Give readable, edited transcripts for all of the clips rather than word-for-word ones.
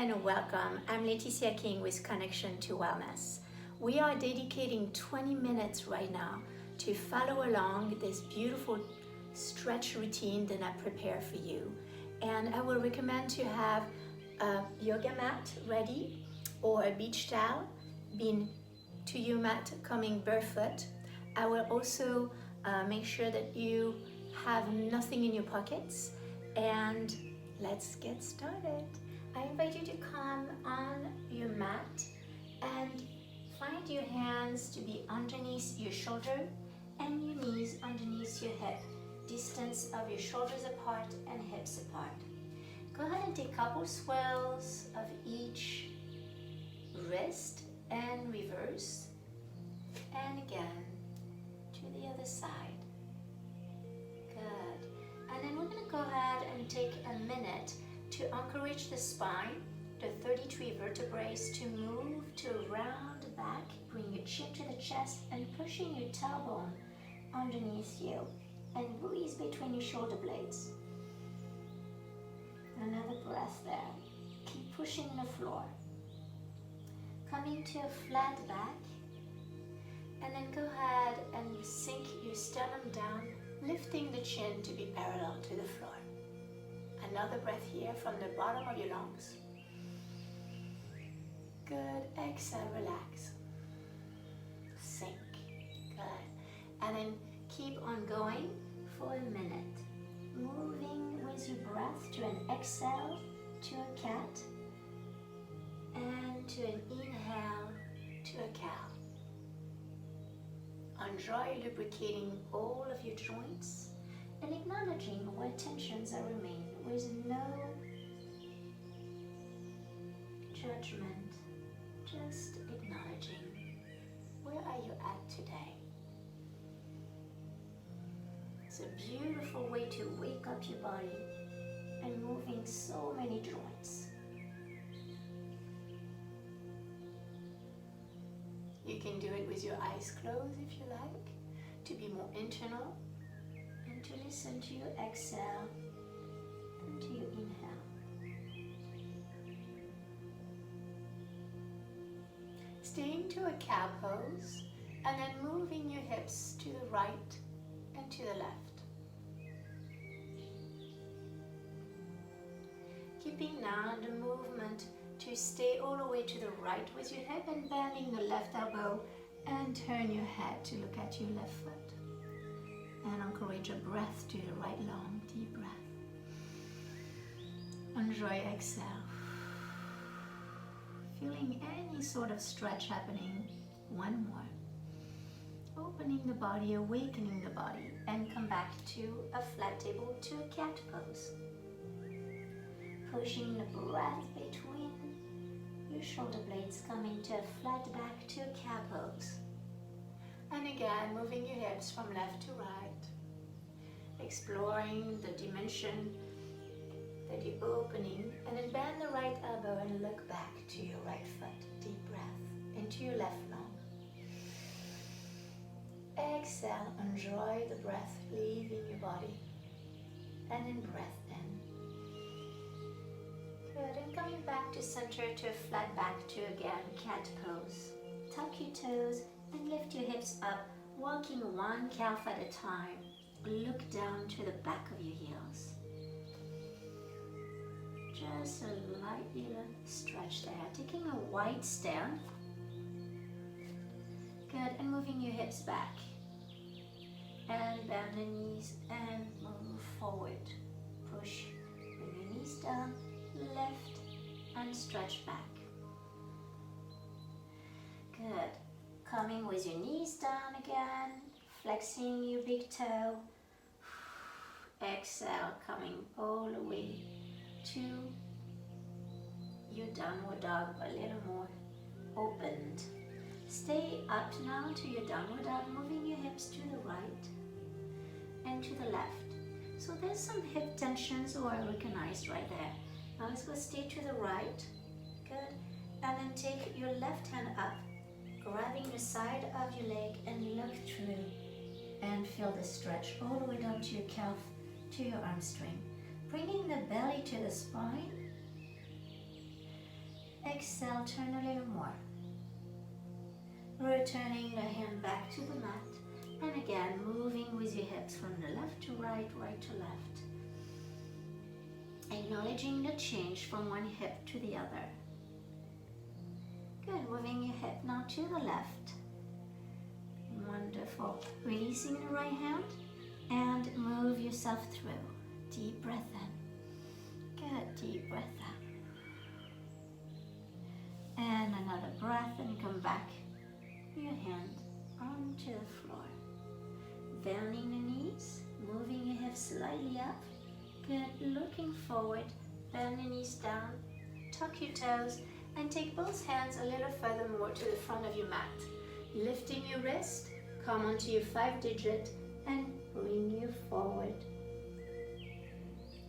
and welcome. I'm Laetitia King with Connection to Wellness. We are dedicating 20 minutes right now to follow along this beautiful stretch routine that I prepare for you. And I will recommend to have a yoga mat ready or a beach towel being to your mat coming barefoot. I will also make sure that you have nothing in your pockets, and let's get started. I invite you to come on your mat and find your hands to be underneath your shoulder and your knees underneath your hip. Distance of your shoulders apart and hips apart. Go ahead and take a couple swells of each wrist and reverse. And again to the other side. Good. And then we're going to go ahead and take a minute to encourage the spine, the 33 vertebrae, to move to round back. Bring your chin to the chest and pushing your tailbone underneath you and breathe between your shoulder blades. Another breath there. Keep pushing the floor. Coming to a flat back, and then go ahead and sink your sternum down, lifting the chin to be parallel to the floor. Another breath here from the bottom of your lungs. Good. Exhale, relax. Sink. Good. And then keep on going for a minute. Moving with your breath to an exhale, to a cat, and to an inhale, to a cow. Enjoy lubricating all of your joints and acknowledging where tensions are remain with no judgment, just acknowledging where are you at today. It's a beautiful way to wake up your body and moving so many joints. You can do it with your eyes closed if you like, to be more internal and to listen to your exhale and to your inhale. Staying to a cow pose and then moving your hips to the right and to the left. Keeping now the movement to stay all the way to the right with your hip and bending the left elbow and turn your head to look at your left foot. And encourage a breath to the right long, deep breath. Enjoy exhale. Feeling any sort of stretch happening. One more. Opening the body, awakening the body, and come back to a flat table, to a cat pose. Pushing the breath between your shoulder blades, coming to a flat back, to a cow pose. And again, moving your hips from left to right. Exploring the dimension that you're opening, and then bend the right elbow and look back to your right foot. Deep breath into your left lung. Exhale, enjoy the breath leaving your body. And then breath in. Good, and coming back to center, to a flat back, to again cat pose. Tuck your toes and lift your hips up, walking one calf at a time. Look down to the back of your heels. Just a light little stretch there. Taking a wide stare. Good, and moving your hips back. And bend the knees and move forward. Push, bring your knees down, lift, and stretch back. Good. Coming with your knees down again, flexing your big toe. Exhale, coming all the way to your downward dog, a little more opened. Stay up now to your downward dog, moving your hips to the right and to the left. So there's some hip tensions or recognized right there. Now let's go stay to the right. Good. And then take your left hand up, grabbing the side of your leg and look through and feel the stretch all the way down to your calf, to your hamstring. Bringing the belly to the spine Exhale, turn a little more. Returning the hand back to the mat. And again, moving with your hips from the left to right, right to left. Acknowledging the change from one hip to the other. Good, moving your hip now to the left. Wonderful. Releasing the right hand and move yourself through. Deep breath in. Good, deep breath out. And another breath and come back. Your hand onto the floor. Bending the knees, moving your hips slightly up. Good, looking forward, bend the knees down, tuck your toes, and take both hands a little further more to the front of your mat. Lifting your wrist, come onto your 5-digit, and bring you forward.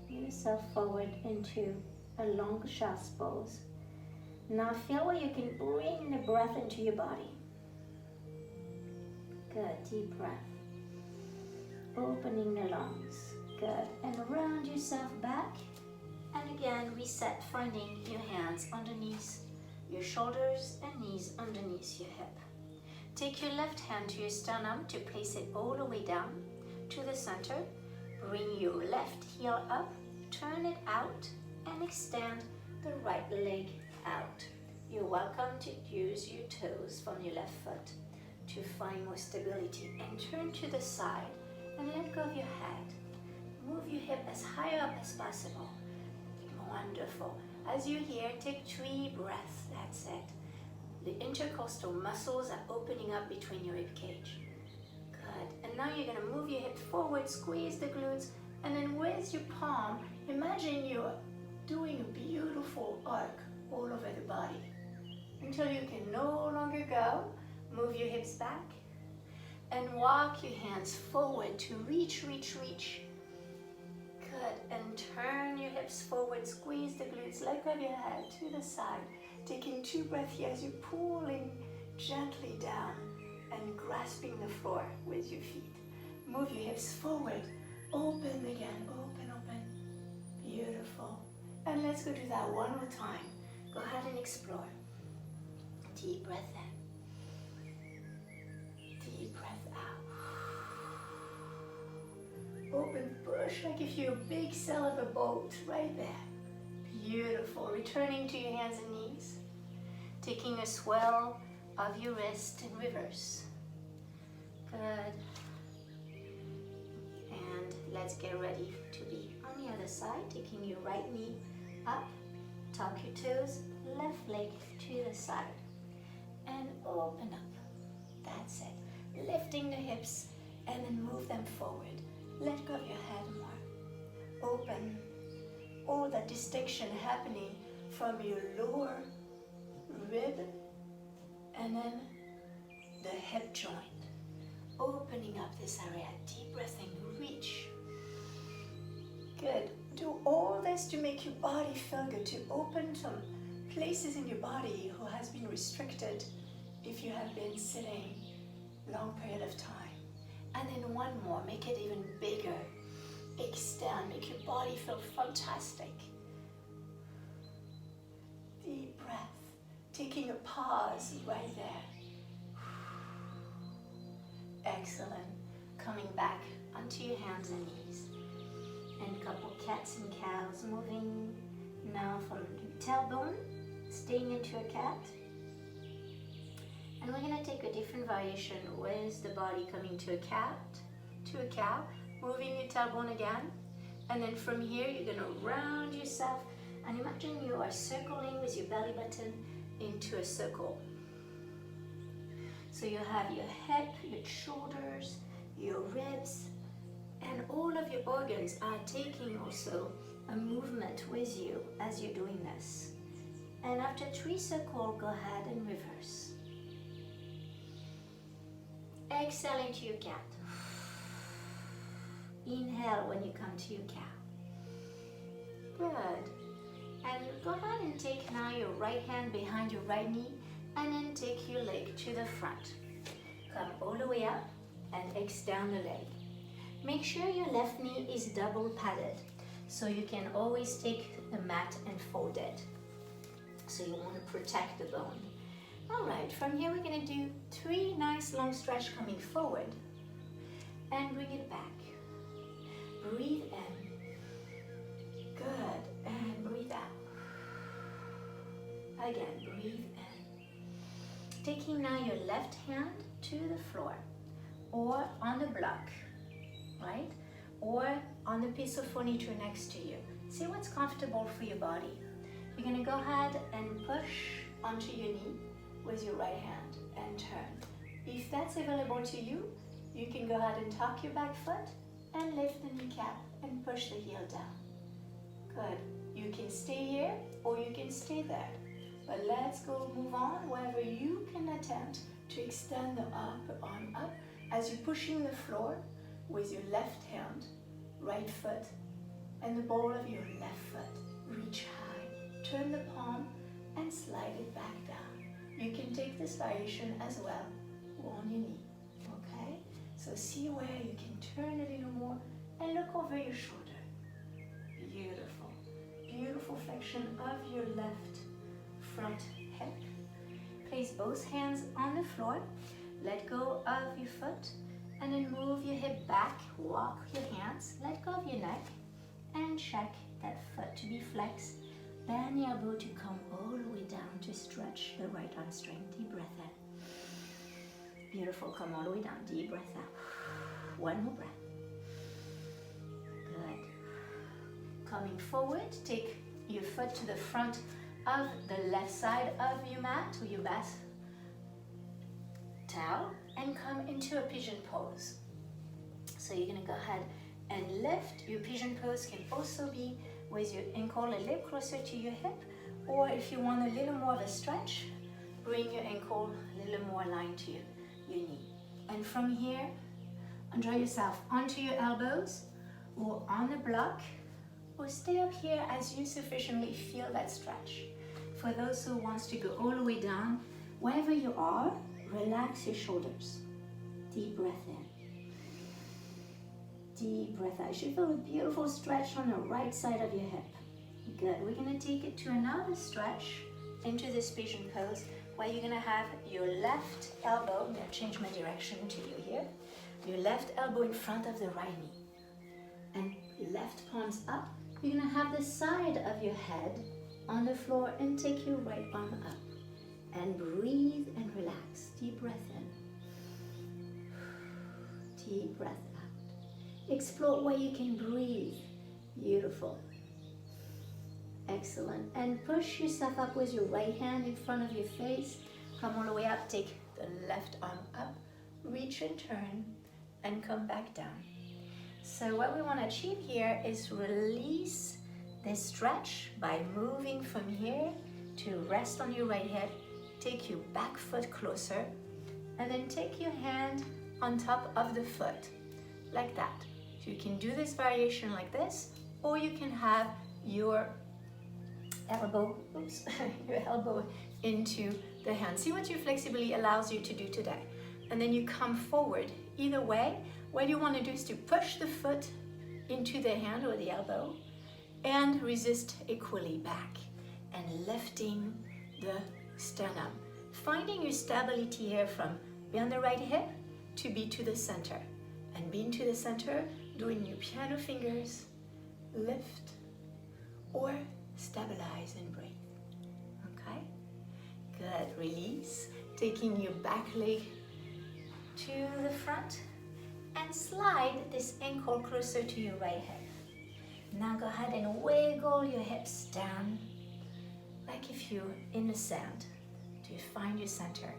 Bring yourself forward into a long child's pose. Now feel where you can bring the breath into your body. Good, deep breath. Opening the lungs. Good, and round yourself back. And again, reset, finding your hands underneath your shoulders and knees underneath your hip. Take your left hand to your sternum to place it all the way down to the center. Bring your left heel up, turn it out, and extend the right leg out. You're welcome to use your toes from your left foot to find more stability. And turn to the side and let go of your head. Move your hip as high up as possible. Wonderful. As you're here, take 3 breaths. That's it. The intercostal muscles are opening up between your rib cage. Good. And now you're going to move your hip forward, squeeze the glutes, and then with your palm, imagine you're doing a beautiful arc all over the body. Until you can no longer go, move your hips back and walk your hands forward to reach, reach, reach. Good, and turn your hips forward, squeeze the glutes, let go of your head to the side. Taking 2 breaths here as you're pulling gently down and grasping the floor with your feet. Move your hips forward, open again, open, open. Beautiful. And let's go do that one more time. Go ahead and explore. Deep breath in. Deep breath out. Open, push like if you're a big sail of a boat right there. Beautiful. Returning to your hands and knees. Taking a swell of your wrist in reverse. Good. And let's get ready to be on the other side. Taking your right knee up. Tuck your toes. Left leg to the side. And open up. That's it. Lifting the hips and then move them forward. Let go of your head more. Open. All that distinction happening from your lower rib and then the hip joint. Opening up this area. Deep breathing. Reach. Good. Do all this to make your body feel good. To open some places in your body who has been restricted if you have been sitting long period of time. And then one more, make it even bigger. Extend, make your body feel fantastic. Deep breath, taking a pause right there. Excellent. Coming back onto your hands and knees. And a couple cats and cows, moving now from tailbone, staying into a cat. And we're going to take a different variation with the body coming to a cat, to a cow, moving your tailbone again. And then from here, you're going to round yourself and imagine you are circling with your belly button into a circle. So you have your head, your shoulders, your ribs, and all of your organs are taking also a movement with you as you're doing this. And after 3 circles, go ahead and reverse. Exhale into your cat. Inhale when you come to your cow. Good. And go ahead and take now your right hand behind your right knee and then take your leg to the front. Come all the way up and extend the leg. Make sure your left knee is double padded so you can always take the mat and fold it. So you want to protect the bone. All right, from here we're going to do 3 nice long stretch coming forward and bring it back. Breathe in. Good. And breathe out. Again, breathe in. Taking now your left hand to the floor or on the block, right? Or on the piece of furniture next to you. See what's comfortable for your body. You're going to go ahead and push onto your knee with your right hand and turn. If that's available to you, you can go ahead and tuck your back foot and lift the kneecap and push the heel down. Good. You can stay here or you can stay there. But let's go move on wherever you can attempt to extend the arm up as you're pushing the floor with your left hand, right foot, and the ball of your left foot. Reach high, turn the palm, and slide it back down. You can take this variation as well on your knee, okay? So see where you can turn a little more and look over your shoulder. Beautiful, beautiful flexion of your left front hip. Place both hands on the floor, let go of your foot, and then move your hip back, walk your hands, let go of your neck, and check that foot to be flexed. Bend the elbow to come all the way down to stretch the right arm strength. Deep breath in. Beautiful, come all the way down. Deep breath out. One more breath. Good. Coming forward, take your foot to the front of the left side of your mat or your bath towel and come into a pigeon pose. So you're gonna go ahead and lift. Your pigeon pose can also be with your ankle a little closer to your hip, or if you want a little more of a stretch, bring your ankle a little more aligned to your knee. And from here, draw yourself onto your elbows or on the block, or stay up here as you sufficiently feel that stretch. For those who wants to go all the way down, wherever you are, relax your shoulders. Deep breath in. Deep breath out. You should feel a beautiful stretch on the right side of your hip. Good. We're going to take it to another stretch into this pigeon pose where you're going to have your left elbow, I'm going to change my direction to you here, your left elbow in front of the right knee. And left palms up. You're going to have the side of your head on the floor and take your right arm up. And breathe and relax. Deep breath in. Deep breath out. Explore where you can breathe. Beautiful. Excellent. And push yourself up with your right hand in front of your face. Come all the way up. Take the left arm up. Reach and turn and come back down. So what we want to achieve here is release this stretch by moving from here to rest on your right hip. Take your back foot closer and then take your hand on top of the foot like that. So you can do this variation like this, or you can have your elbow, your elbow into the hand. See what your flexibility allows you to do today. And then you come forward. Either way, what you want to do is to push the foot into the hand or the elbow and resist equally back and lifting the sternum. Finding your stability here from beyond the right hip to be to the center. And being to the center, doing your piano fingers, lift or stabilize and breathe. Okay? Good. Release. Taking your back leg to the front and slide this ankle closer to your right hip. Now go ahead and wiggle your hips down like if you're in the sand to find your center.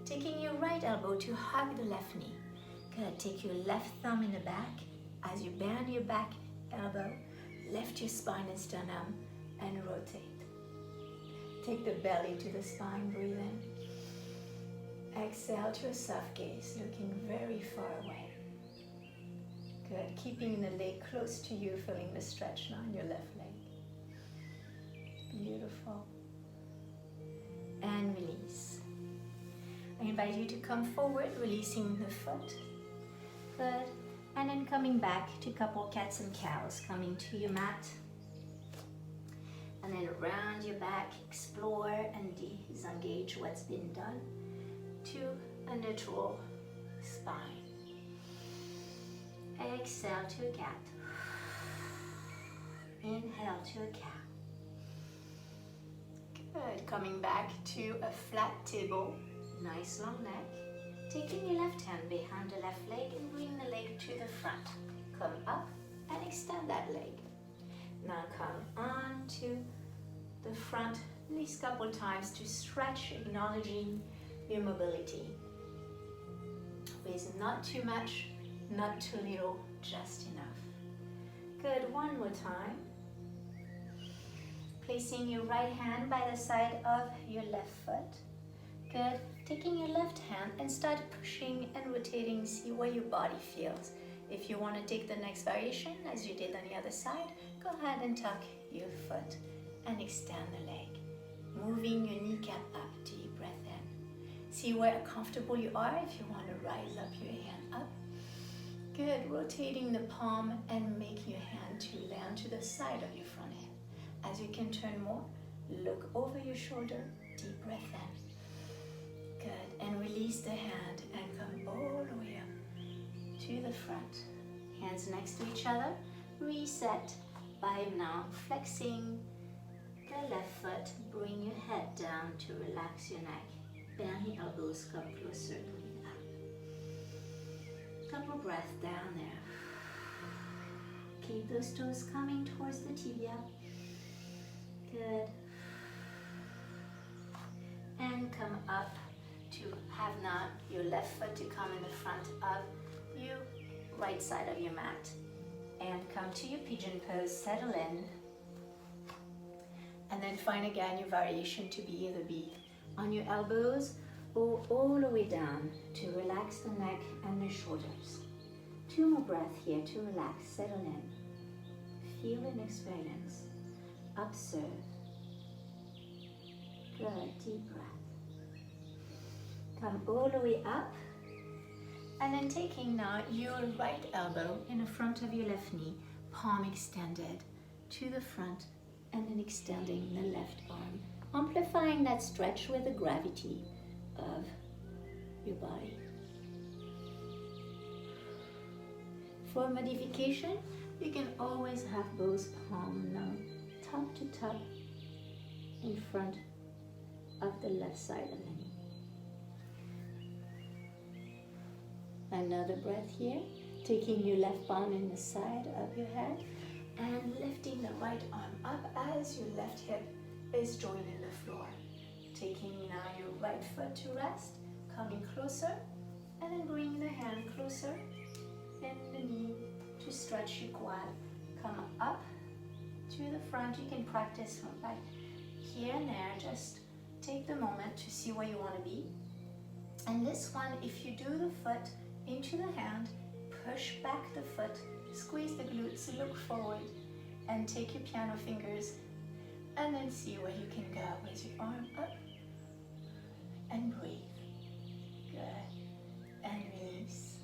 Taking your right elbow to hug the left knee. Good. Take your left thumb in the back as you bend your back elbow. Lift your spine and sternum and rotate. Take the belly to the spine. Breathe in. Exhale to a soft gaze, looking very far away. Good. Keeping the leg close to you, feeling the stretch now in your left leg. Beautiful. And release. I invite you to come forward, releasing the foot. Good. And then coming back to couple cats and cows, coming to your mat. And then round your back, explore and disengage what's been done to a neutral spine. Exhale to a cat. Inhale to a cat. Good. Coming back to a flat table. Nice long neck. Taking your left hand behind the left leg and bring the leg to the front. Come up and extend that leg. Now come on to the front at least a couple times to stretch, acknowledging your mobility. With not too much, not too little, just enough. Good, one more time. Placing your right hand by the side of your left foot. Good, taking your left hand and start pushing and rotating, see where your body feels. If you want to take the next variation, as you did on the other side, go ahead and tuck your foot and extend the leg. Moving your kneecap up, deep breath in. See where comfortable you are if you want to rise up your hand up. Good, rotating the palm and make your hand to land to the side of your front hand. As you can turn more, look over your shoulder, deep breath in. Good, and release the hand and come all the way up to the front. Hands next to each other. Reset by now flexing the left foot. Bring your head down to relax your neck. Bend the elbows, come closer, breathe up. Couple breaths down there. Keep those toes coming towards the tibia. Good. And come up to have now your left foot to come in the front of your right side of your mat. And come to your pigeon pose, settle in. And then find again your variation to be either be on your elbows or all the way down to relax the neck and the shoulders. 2 more breaths here to relax, settle in. Feel and experience. Observe. Good, deep breath. Come all the way up. And then taking now your right elbow in the front of your left knee, palm extended to the front, and then extending the left arm, amplifying that stretch with the gravity of your body. For modification, you can always have both palms now top to top in front of the left side of the knee. Another breath here, taking your left palm in the side of your head and lifting the right arm up as your left hip is joining the floor. Taking now your right foot to rest, coming closer, and then bringing the hand closer in the knee to stretch your quad. Come up to the front. You can practice from like here and there. Just take the moment to see where you want to be. And this one, if you do the foot into the hand, push back the foot, squeeze the glutes, look forward, and take your piano fingers, and then see where you can go with your arm up, and breathe. Good. And release.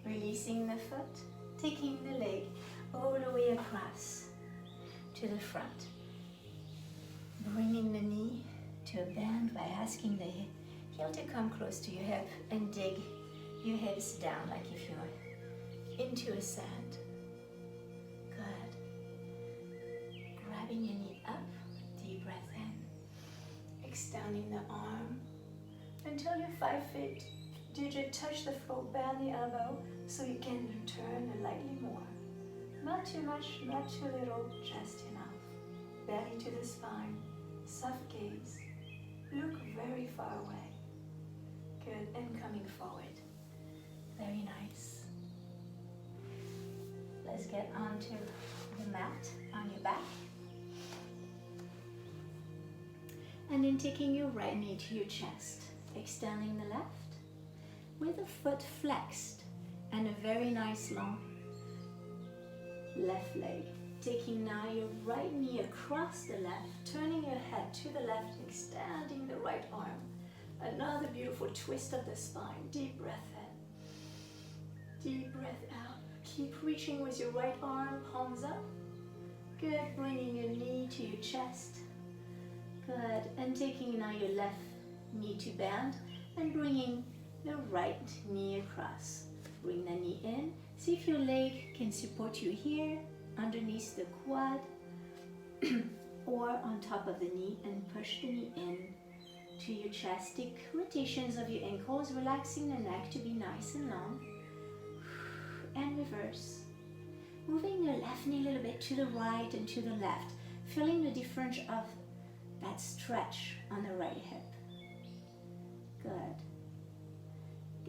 Releasing the foot, taking the leg all the way across to the front. Bringing the knee to a bend by asking the heel to come close to your hip and dig your hips down like if you're into a sand. Good. Grabbing your knee up, deep breath in. Extending the arm until your 5 feet digit touch the floor, bend the elbow so you can turn lightly more. Not too much, not too little, just enough. Belly to the spine, soft gaze. Look very far away. Good, and coming forward. Very nice. Let's get onto the mat on your back. And then taking your right knee to your chest, extending the left with the foot flexed and a very nice long left leg. Taking now your right knee across the left, turning your head to the left, extending the right arm. Another beautiful twist of the spine. Deep breath in. Deep breath out. Keep reaching with your right arm, palms up. Good. Bringing your knee to your chest. Good. And taking now your left knee to bend and bringing the right knee across. Bring the knee in. See if your leg can support you here, underneath the quad, or on top of the knee, and push the knee in to your chest. Take rotations of your ankles, relaxing the neck to be nice and long. And reverse. Moving the left knee a little bit to the right and to the left, feeling the difference of that stretch on the right hip. Good.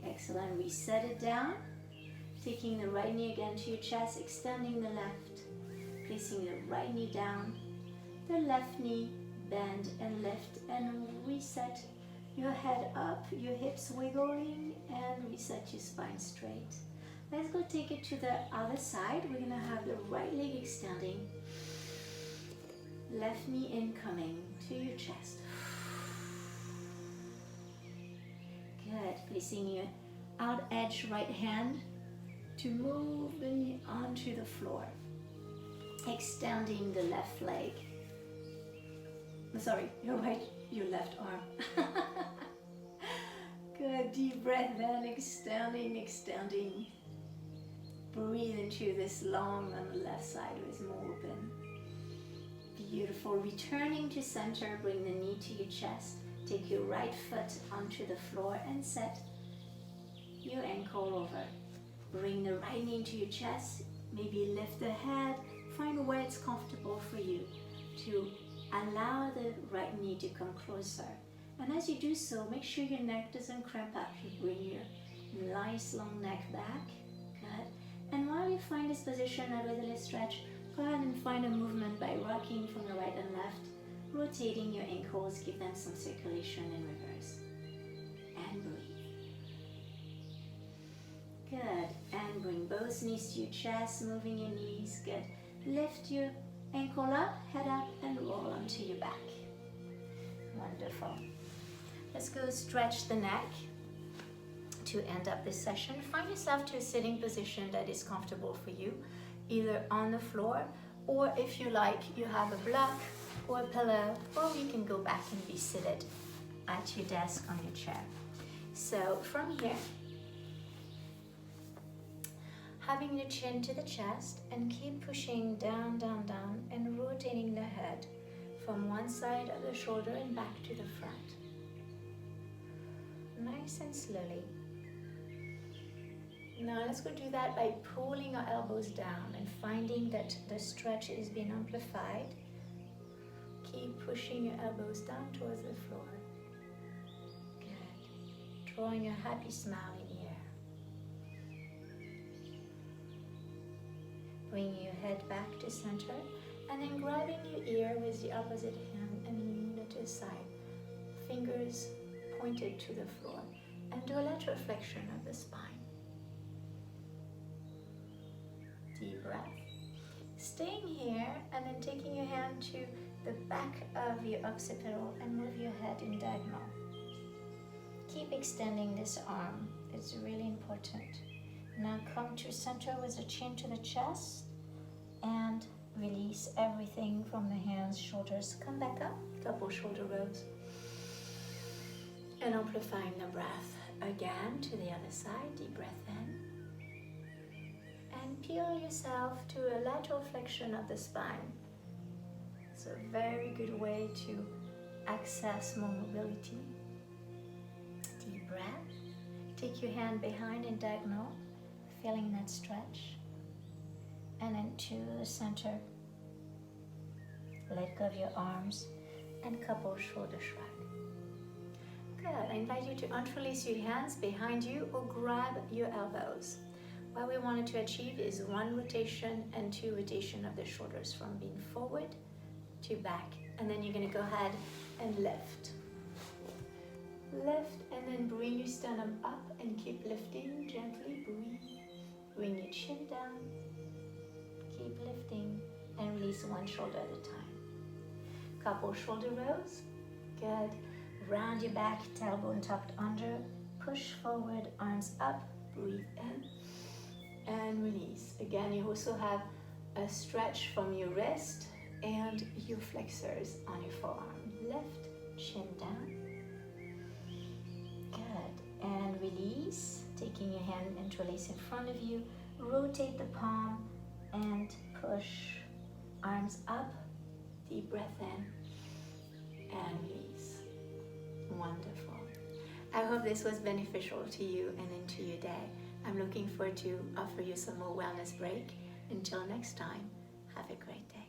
Excellent. Reset it down. Taking the right knee again to your chest, extending the left, placing the right knee down, the left knee, bend and lift, and reset your head up, your hips wiggling, and reset your spine straight. Let's go take it to the other side. We're gonna have the right leg extending, left knee incoming to your chest. Good. Placing your out edge right hand to move the knee onto the floor. Extending the left leg. Sorry, your left arm. Good. Deep breath in, extending. Breathe into this long on the left side with more open. Beautiful. Returning to center, bring the knee to your chest. Take your right foot onto the floor and set your ankle over. Bring the right knee into your chest. Maybe lift the head. Find where it's comfortable for you to allow the right knee to come closer. And as you do so, make sure your neck doesn't cramp up. You bring your nice long neck back. Good. And while you find this position a little stretch, go ahead and find a movement by rocking from the right and left, rotating your ankles, give them some circulation in reverse. And breathe. Good. And bring both knees to your chest, moving your knees. Good. Lift your ankle up, head up, and roll onto your back. Wonderful. Let's go stretch the neck to end up this session. Find yourself to a sitting position that is comfortable for you, either on the floor, or if you like, you have a block or a pillow, or you can go back and be seated at your desk on your chair. So from here, having the chin to the chest, and keep pushing down, down, down, and rotating the head from one side of the shoulder and back to the front. Nice and slowly. Now let's go do that by pulling our elbows down and finding that the stretch is being amplified. Keep pushing your elbows down towards the floor. Good. Drawing a happy smile in the air. Bringing your head back to center, and then grabbing your ear with the opposite hand and lean it to the side. Fingers pointed to the floor, and do a lateral flexion of the spine. Deep breath. Staying here, and then taking your hand to the back of your occipital and move your head in diagonal. Keep extending this arm. It's really important. Now come to center with the chin to the chest and release everything from the hands, shoulders. Come back up, couple shoulder rolls. And amplifying the breath again to the other side. Deep breath in. And peel yourself to a lateral flexion of the spine. It's a very good way to access more mobility. Deep breath. Take your hand behind in diagonal, feeling that stretch. And then to the center. Let go of your arms and couple shoulder shrug. Good. I invite you to interlace your hands behind you or grab your elbows. What we wanted to achieve is 1 rotation and 2 rotation of the shoulders from being forward to back. And then you're going to go ahead and lift. Lift and then bring your sternum up and keep lifting. Gently breathe. Bring your chin down. Keep lifting and release 1 shoulder at a time. Couple shoulder rolls. Good. Round your back, tailbone tucked under. Push forward, arms up. Breathe in and release. Again, you also have a stretch from your wrist and your flexors on your forearm. lift, chin down. Good. And release, taking your hand interlace in front of you. Rotate the palm and push. Arms up. Deep breath in and release. Wonderful. I hope this was beneficial to you and into your day. I'm looking forward to offer you some more wellness break. Until next time, have a great day.